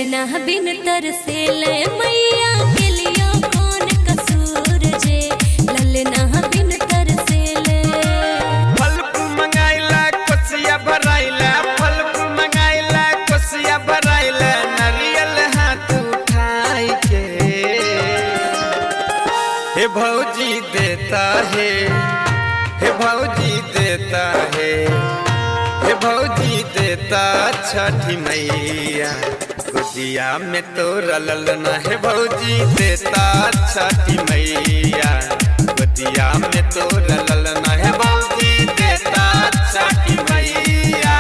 ललना बिन तरसेले मैया के लियो कौन कसूर जे ललना बिन तरसेले। फल मंगाइला कोसिया भराइला, फल मंगाइला कोसिया भराइला, नारियल हाथ उठाई के हे भौजी देता है, हे भौजी देता है, हे भौजी देता छठी मैया गोदिया में तोरा ललना। हे भौजी देता छठी मैया गोदिया में तोरा ललना। हे भौजी देता छठी मैया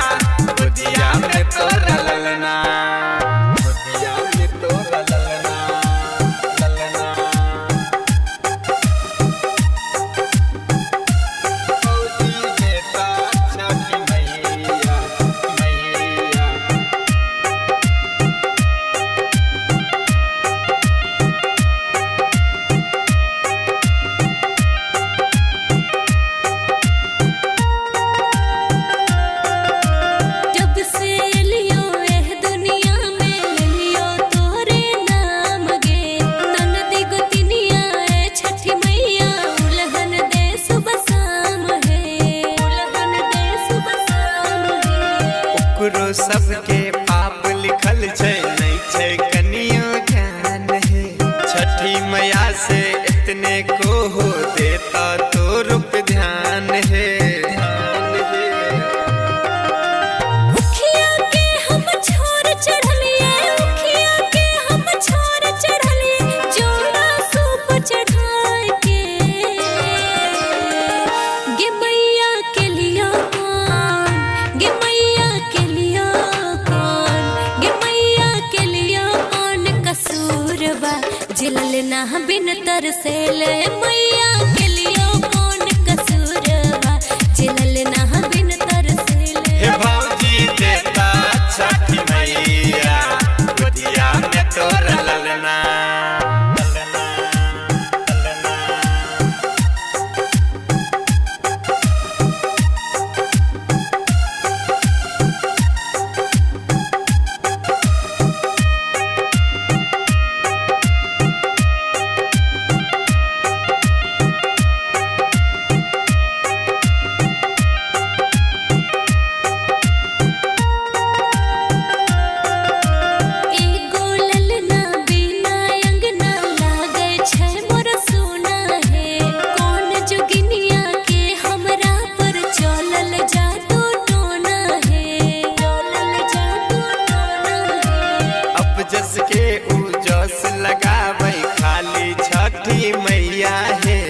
गोदिया में तोरा ललना, गोदिया में तोरा ललना, ललना। भौजी देता छठी मैया, मैया। जब से लियो एह दुनिया में लियो तोरे नाम गे, ननदी गोतिनिया ए छठी मैया उलहन दे सुबह शाम है, उलहन दे सुबह शाम है। ओकरो सबके पाप लिखल छै, नहीं छै कनियो ज्ञान है। छठी मैया से इतने को हो देता तो रूप ध्यान है, ध्यान है। उखिया के हम छोर चढ़लिए, उखिया के हम छोर चढ़लिए, जोड़ा सूप चढ़ाए के गे मैया के लियो कौन, गे मैया के लियो कौन, गे मैया के लियो कौन कसूर बा जे ललना बिन तरसेले मैया के लियो कौन कसूर बा जे ललना बिन तरसेले। हे भौजी देता छठी मैया गोदिया में तोरा ललना, ललना, ललना। एगो ललना बिना अंगना लागे छै मोर सोना है, कौन जोगिनिया के हमरा पर चलल जादू टोना है, चलल जादू टोना है। अब जस के उजस लगाबै खाली छठी मैया है,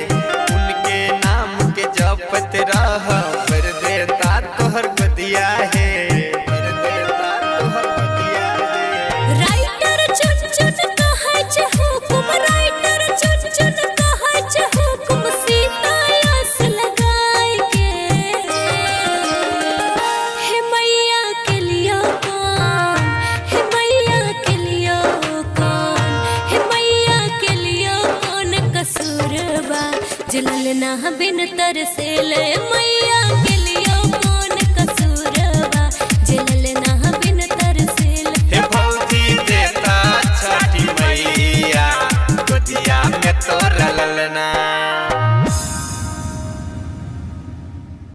उनके नाम के जपत रह भर देता तोहर गोदिया है, भर देता तोहर गोदिया है। राइटर चुन चुन कहै छै हुकुम, राइटर चुन चुन कहै छै हुकुम, सीता यस लगाय के हे मैया के लियो कौन, हे मैया के लियो कौन, हे मैया के लियो कौन कसूर बा जे ललना बिन तरसेले मैया के लियो कौन कसूर बा जे ललना बिन तरसेले। हे भौजी देता छठी मैया गोदिया में तोरा ललना।